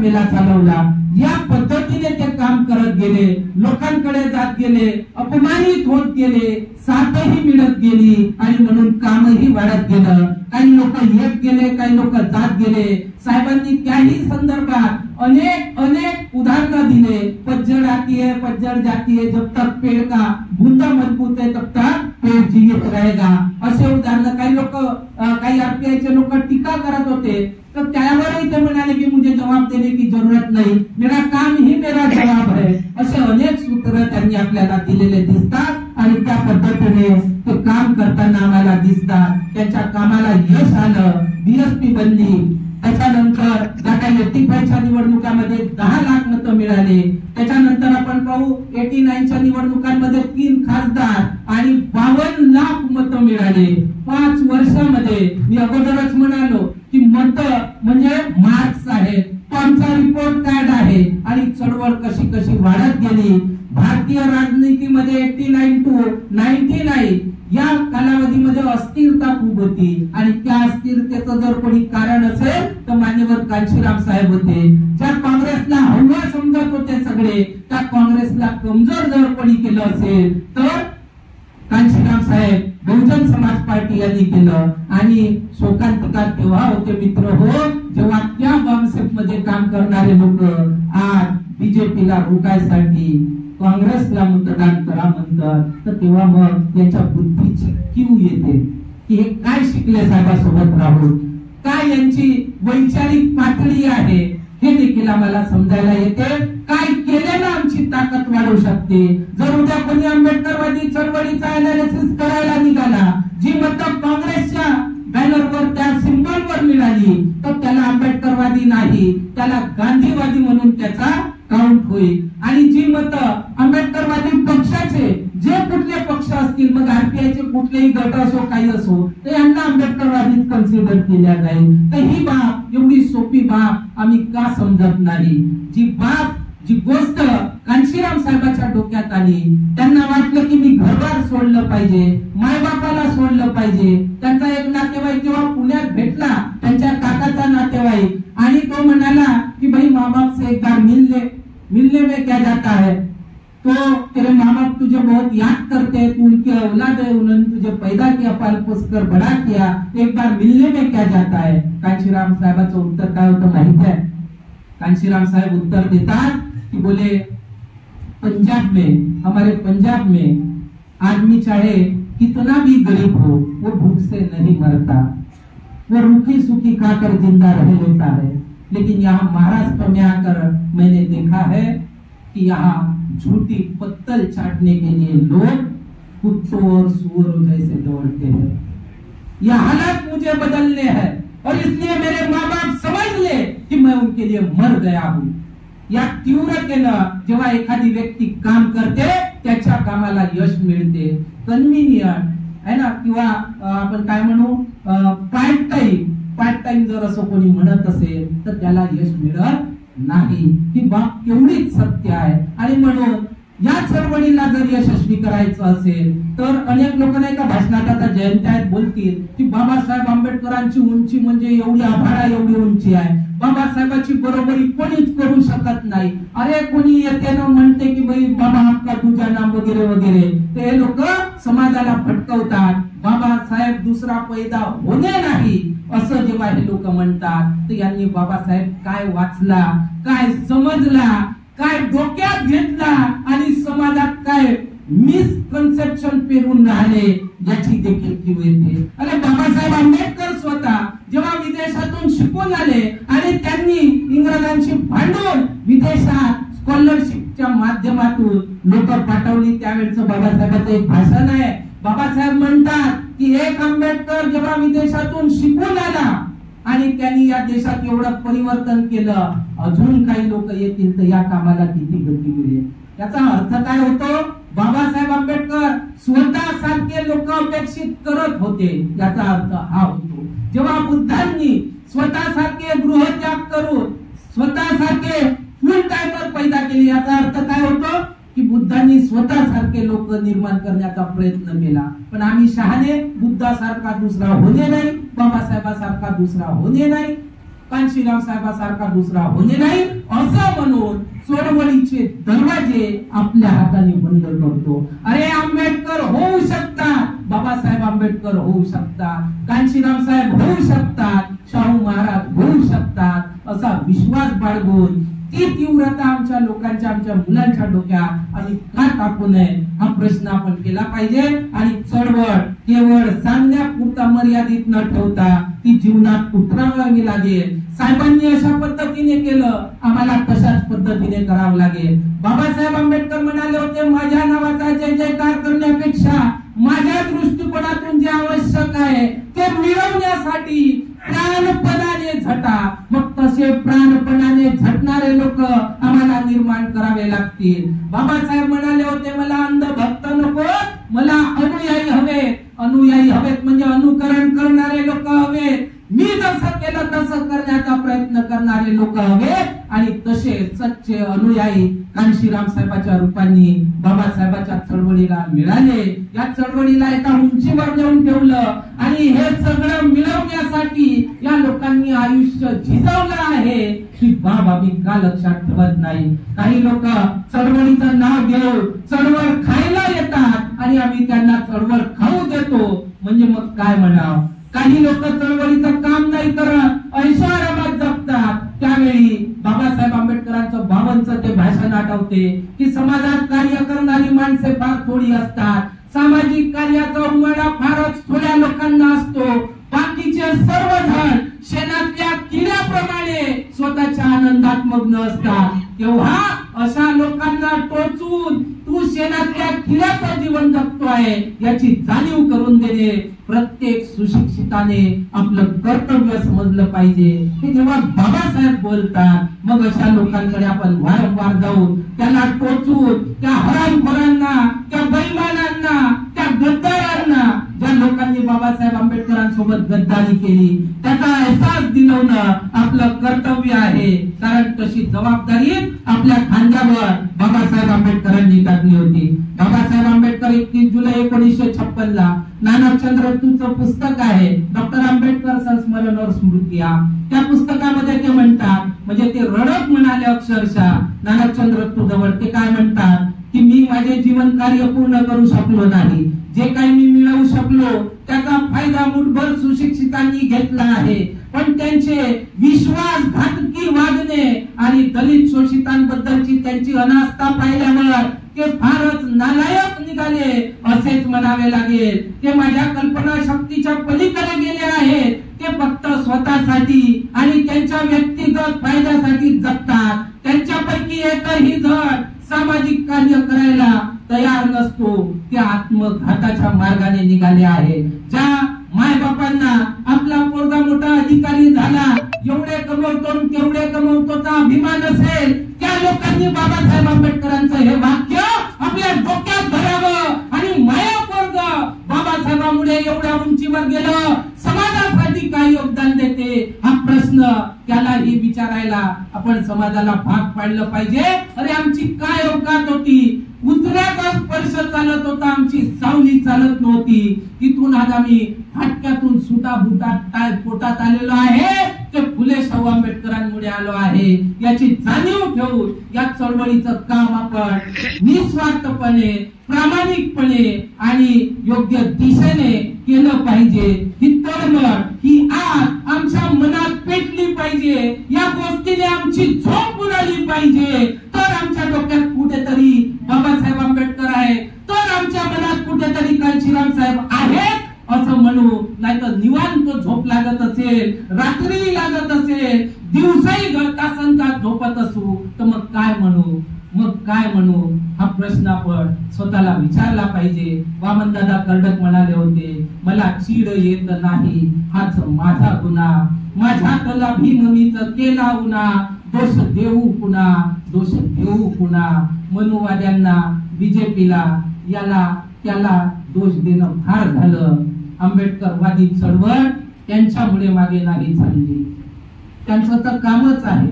जनतेला चालवला, या पद्धतीने ते काम करत गेले, लोकांकडे जात गेले, अपमानित होत गेले, साथही मिळत गेली आणि म्हणून कामही वाढत गेलं. काही लोक येत गेले, काही लोक जात गेले. साहेबांनी त्याही संदर्भात अनेक अनेक उदाहरणं दिले. पज्जड़ आती है, पज्जड़ जाती है, जब तक पेड़ का बुंदा मजबूत है तब तक पेड़ जीवित रहेगा. असे उदाहरण काही लोक, काही आरपीआयचे लोक टीका करत होते, तर त्यावरही ते म्हणाले की मुझे जवाब देने की जरूरत नहीं, मेरा काम ही मेरा जवाब है. असे अनेक सूत्र त्यांनी आपल्याला दिलेले दिसतात आणि त्या पद्धतीने ते काम करताना आम्हाला दिसतात. त्यांच्या कामाला यश आलं, डीएसपी बनली. त्याच्यानंतर टाटा 85च्या निवडणुकांमध्ये 10 लाख मतं मिळाले. त्याच्यानंतर आपण पाहू 89च्या निवडणुकांमध्ये 3 खासदार आणि 52 लाख मतं मिळाले. 5 वर्षामध्ये मी अगोदरच म्हणालो की मतं म्हणजे मार्क्स आहेत, तो आमचा रिपोर्ट कार्ड आहे आणि चळवळ कशी कशी वाढत गेली. भारतीय राजनीतीमध्ये 89 to 99 या कालावधीमध्ये अस्थिरता खूप होती आणि त्या अस्थिरतेचं जर कोणी कारण असेल तर मान्यवर कांशीराम साहेब होते. ज्या काँग्रेसला हवा समजत होते सगळे, त्या काँग्रेसला कमजोर जर कोणी केलं असेल तर कांशीराम साहेब, बहुजन समाज पार्टी यांनी केलं. आणि शोकांतिका तेव्हा होते मित्र हो, जेव्हा त्या बॉम्बसेट मध्ये काम करणारे लोक आज बीजेपीला रोखायसाठी काँग्रेसला मतदान करा म्हणतात, तर तेव्हा मग त्यांच्या बुद्धीची कीव येते की हे काय शिकले साहेबासोबत राहून, काय यांची वैचारिक पातळी आहे हे देखील आम्हाला समजायला येते. काय केल्यानं आमची ताकद वाढू शकते. जर उद्या कोणी आंबेडकरवादी चळवळीचा अनालिसिस करायला निघाला, जी मतं काँग्रेसच्या बॅनरवर त्या सिंबलवर मिळाली, तर त्याला आंबेडकरवादी नाही, त्याला गांधीवादी म्हणून त्याचा काउंट होईल. आणि जी मतं आंबेडकरवादी पक्षाचे जे कुठले पक्ष असतील, मग आरपीआयचे कुठलेही गट असो काही असो, तर यांना आंबेडकरवादीच कन्सिडर केल्या जाईल. तर ही बाब, एवढी सोपी बाब आम्ही का समजत नाही. जी गोष्ट कांशीराम साहेबांच्या डोक्यात आली, त्यांना वाटलं की मी घरदार सोडलं पाहिजे, मायबापाला सोडलं पाहिजे. त्यांचा एक नातेवाईक जेव्हा पुण्यात भेटला, त्यांच्या काकाचा नातेवाईक, आणि तो म्हणाला की भाई माँ बाप से एक बार मिलने में क्या जाता है, तो तेरे माँ बाप तुझे बहुत याद करते हैं, तू उनकी औलाद है, उन्होंने तुझे पैदा किया, पाल पोस कर बड़ा किया, एक बार मिलने में क्या जाता है. कांशीराम साहेबांचं उत्तर काय होतं माहिती आहे? कांशीराम साहेब उत्तर देतात कि बोले पंजाब में, हमारे पंजाब में आदमी चाहे कितना भी गरीब हो, वो भूख से नहीं मरता, वो रूखी सूखी खाकर जिंदा रह लेता है. लेकिन यहाँ महाराष्ट्र में आकर मैंने देखा है कि यहाँ झूठी पत्तल चाटने के लिए लोग कुत्तों और सुअरों जैसे दौड़ते हैं. यह हालात मुझे बदलने हैं और इसलिए मेरे माँ बाप समझ ले कि मैं उनके लिए मर गया हूँ. या तीव्रतेनं जेव्हा एखादी व्यक्ती काम करते, त्याच्या कामाला यश मिळते. कन्व्हिनियंट आहे ना, किंवा आपण काय म्हणू, पार्ट टाइम जर असं कोणी म्हणत असेल तर त्याला यश मिळत नाही. ही बाब केवढीच सत्य आहे. आणि म्हणून या चळवळीला जर यशस्वी करायचं असेल तर अनेक लोक नाही का भाषणात आता जयंत्यात बोलतील की बाबासाहेब आंबेडकरांची उंची म्हणजे एवढी आभाळा एवढी उंची आहे, बाबासाहेबांची बरोबरी कोणीच करू शकत नाही. अरे कोणी येते ना म्हणते की भाई बाबा आपका तुझा नाम वगैरे वगैरे, ते लोक समाजाला फटकवतात. बाबासाहेब दुसरा पैदा होणे नाही असं जेव्हा हे लोक म्हणतात, तर यांनी बाबासाहेब काय वाचला, काय समजला, काय डोक्यात घेतला आणि समाजात काय मिसकन्सेप्शन पेरून राहिले याची देखील कीव येते. अरे बाबासाहेब आंबेडकर स्वतः जेव्हा विदेशातून शिकून आले आणि त्यांनी इंग्रजांशी भांडून विदेशात स्कॉलरशिपच्या माध्यमातून लोक पाठवली, त्यावेळेचं बाबासाहेबांचं एक भाषण आहे. बाबासाहेब म्हणतात की एक आंबेडकर जेव्हा विदेशातून शिकून आला आणि त्यांनी या देशात एवढं परिवर्तन केलं, अजून काही लोक येतील तर या कामाला किती गती मिळेल. याचा अर्थ काय होतो? बाबासाहेब आंबेडकर स्वतः सारखे लोक अपेक्षित करत होते, याचा अर्थ हा होतो. जेव्हा बुद्धांनी स्वतः सारखे गृहत्याग करून स्वतः सारखे फुल टाइमर पैदा केले, याचा अर्थ काय होतो की बुद्धांनी स्वतः सारखे लोक निर्माण करण्याचा प्रयत्न केला. पण आम्ही शहाणे बुद्धासारखा दुसरा होणे नाही, बाबासाहेबासारखा दुसरा होणे नाही. कांशीराम साहेबासारखा दुसरा होणे नाही असं म्हणून चळवळीचे दरवाजे आपल्या हाताने बंद करतो. अरे आंबेडकर होऊ शकतात, बाबासाहेब आंबेडकर होऊ शकतात, कांशीराम साहेब होऊ शकतात, शाहू महाराज होऊ शकतात असा विश्वास बाळगून ती तीव्रता आमच्या लोकांच्या, आमच्या मुलांच्या डोक्यात आम्ही का टाकू नये हा प्रश्न आपण केला पाहिजे. आणि चळवळ केवळ सांगण्यापुरता मर्यादित न ठेवता ती जीवनात उतरवावी लागेल. साहेबांनी अशा पद्धतीने केलं, आम्हाला तशाच पद्धतीने करावं लागेल. बाबासाहेब आंबेडकर म्हणाले होते, माझ्या नावाचा जय जयकार करण्यापेक्षा माझ्या दृष्टिकोनातून जे आवश्यक आहे ते मिळवण्यासाठी प्राणपणाने झटा. मग तसे प्राणपणाने झटणारे लोक आम्हाला निर्माण करावे लागतील. बाबासाहेब म्हणाले होते, मला अंधभक्त नको, मला अनुयायी हवे. अनुयायी हवेत म्हणजे अनुकरण करणारे लोक हवेत. मी जसं केलं तसं करण्याचा प्रयत्न करणारे लोक हवेत. आणि तसे सच्चे अनुयायी कांशीराम साहेबाच्या रूपाने बाबासाहेबाच्या चळवळीला मिळाले. या चळवळीला एका उंचीवर नेऊन ठेवलं आणि हे सगळं मिळवण्यासाठी या लोकांनी आयुष्य झिजवलं आहे ही बाब आम्ही का लक्षात ठेवत नाही. काही लोक चळवळीचं नाव घेऊन चळवळ खायला येतात आणि आम्ही त्यांना चळवळ खाऊ देतो. म्हणजे मग काय म्हणावं. काही लोक चळवळीचं काम नाही करत, ऐशोआरामात जगतात. त्यावेळी बाबासाहेब आंबेडकरांचं 52 ते भाषण आठवते की समाजात कार्य करणारी माणसे फार थोडी असतात, सामाजिक कार्याचा उमळा फारच थोड्या लोकांना असतो, बाकीचे सर्वजण शेणातल्या किड्याप्रमाणे स्वतःच्या आनंदात मग्न असतात. तेव्हा अशा लोकांना टोचून तू शेणातल्या किड्याचं जीवन जगतो आहे याची जाणीव करून देणे प्रत्येक सुशिक्षिताने आपलं कर्तव्य समजलं पाहिजे. हे जेव्हा बाबासाहेब बोलतात मग अशा लोकांकडे आपण वारंवार जाऊन त्याला टोचून त्या हरामखोरांना, त्या बेईमानांना, त्या गद्दारांना, ज्या लोकांनी बाबासाहेब आंबेडकरांसोबत गद्दारी केली त्याचा अहसास दिलवणं आपलं कर्तव्य आहे. कारण तशी जबाबदारी आपल्या खांद्यावर बाबासाहेब आंबेडकरांनी टाकली होती. बाबासाहेब आंबेडकर 31 जुलै 1956 ला नानकचंद्र तुचं पुस्तक आहे डॉक्टर आंबेडकर संस्मरण और स्मृतिया. त्या पुस्तकामध्ये ते म्हणतात, म्हणजे ते रडत म्हणाले अक्षरशः नानकचंद्र तू जवळ, ते काय म्हणतात की मी माझे जीवन कार्य पूर्ण करू शकलो नाही. जे काही मी मिळवू शकलो त्याचा फायदा मुठभर सुशिक्षितांनी घेतला आहे, पण त्यांचे विश्वासघातकी वागणे आणि दलित शोषितांबद्दलची त्यांची अनास्था पाहिल्यावर ते फारच नालायक निघाले असेच म्हणावे लागेल. ते माझ्या कल्पना शक्तीच्या पलीकडे गेले आहेत. ते फक्त स्वतःसाठी आणि त्यांच्या व्यक्तिगत फायद्यासाठी जगतात. त्यांच्यापैकी एकही जण सामाजिक कार्य करायला तयार नसतो. ते आत्मघाताच्या मार्गाने निघाले आहे. ज्या मायबापांना आपला पोरगा मोठा अधिकारी झाला, एवढे कमवतो तेवढे कमवतोचा अभिमान असेल, त्या लोकांनी बाबासाहेब आंबेडकरांचं हे वाक्य आपल्या डोक्यात भरावं आणि माया पोरग बाबासाहेबांमुळे एवढ्या उंचीवर गेलं, समाजासाठी काय योगदान देते हा प्रश्न त्यालाही विचारायला आपण समाजाला भाग पाडलं पाहिजे. अरे आमची काय अवकात होती, उतऱ्याचा स्पर्श चालत होता, आमची सावली चालत नव्हती. तिथून आज आम्ही फाटक्यातून सुटा बुटात पोटात आलेलो आहे. ते फुले शाहू आंबेडकरांमुळे आलो आहे याची जाणीव ठेवून या चळवळीचं काम आपण निस्वार्थपणे, प्रामाणिकपणे आणि योग्य दिशेने केलं पाहिजे. ही तळमळ, ही आग आमच्या मनात पेटली पाहिजे. या गोष्टीने आमची झोप उडाली पाहिजे. तर आमच्या डोक्यात कुठेतरी बाबासाहेब आंबेडकर आहे, तर आमच्या मनात कुठेतरी कांशीराम साहेब आहेत असं म्हणू. नाहीतर निवांत झोप लागत असेल, रात्री लागत असेल, दिवसाही तासंतास झोपत असू तर मग काय म्हणू, मग काय म्हणू हा प्रश्न आपण स्वतःला विचारला पाहिजे. वामनदादा कर्डक म्हणाले होते, मला चीड येत नाही हाच माझा गुन्हा, माझ्यातला भीममीच केला उन्हा, दोष देऊ पुन्हा, दोष देऊ पुन्हा. मनुवाद्यांना, बीजेपीला, याला त्याला दोष देणं फार झालं. आंबेडकरवादी चळवळ त्यांच्यामुळे मागे नाही चालली. त्यांचं तर कामच आहे,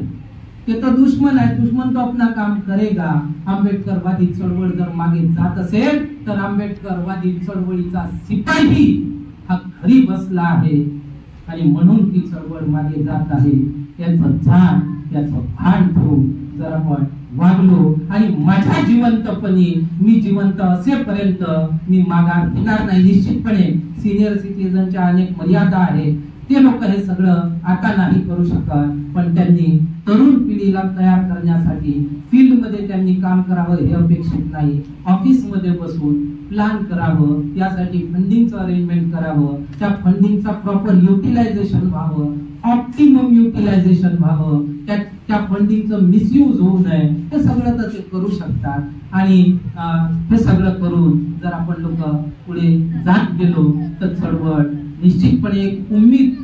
ते तर दुश्मन आहे, दुश्मन तो अपना काम करेगा. आंबेडकरवादी चळवळ जर मागे जात असेल तर आंबेडकरवादी चळवळीचा सिपाही हा घरी बसला आहे आणि म्हणून ती चळवळ मागे जात आहे. याचं जाण याचं भान ठेवून जर आपण वागलो आणि माझ्या जिवंतपणी मी जिवंत असेपर्यंत मी माघार घेणार नाही. निश्चितपणे सिनियर सिटीजनच्या अनेक मर्यादा आहेत, ते लोक हे सगळं आता नाही करू शकत, पण त्यांनी तरुण पिढीला तयार करण्यासाठी फील्ड मध्ये त्यांनी काम करावं हे अपेक्षित नाही. ऑफिस मध्ये बसून प्लॅन करावं, यासाठी फंडिंगचं अरेंजमेंट करावं, त्या फंडिंगचा प्रॉपर युटिलायझेशन व्हावं, ऑप्टिमम युटिलायझेशन व्हावं, त्या फंडिंगचं मिसयूज होऊ नये, हे सगळं तर ते करू शकतात. आणि हे सगळं करून जर आपण लोक पुढे जात गेलो तर चळवळ निश्चितपणे एक उम्मीद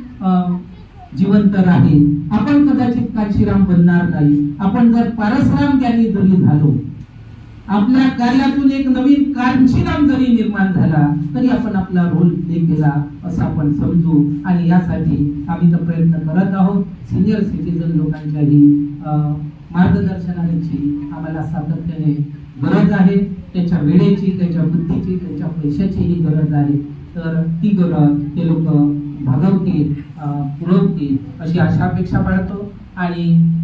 जिवंत राहील. आपण कदाचित कांशीराम बनणार नाही, आपण जर पारसराम ज्ञानी जरी झालो, आपल्या कार्यातून एक नवीन कांशीराम जरी निर्माण झाला तरी आपण आपला रोल प्ले केला असं आपण समजू. आणि यासाठी आम्ही तर प्रयत्न करत आहोत. सिनियर सिटीजन लोकांच्याही मार्गदर्शनाची आम्हाला सातत्याने गरज आहे, त्याच्या वेळेची, त्याच्या बुद्धीची, त्याच्या पैशाचीही गरज आहे. तर ती गरज ते लोक भागवतील, पुरवतील अशी आशा अपेक्षा बाळगतो. आणि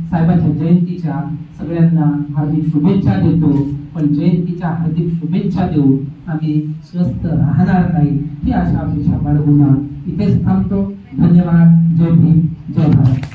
साहेबांच्या जयंतीच्या सगळ्यांना हार्दिक शुभेच्छा देतो. पण जयंतीच्या हार्दिक शुभेच्छा देऊन आम्ही स्वस्थ राहणार नाही ही आशा अपेक्षा बाळगून इथेच थांबतो. धन्यवाद. जय भीम, जय भारत.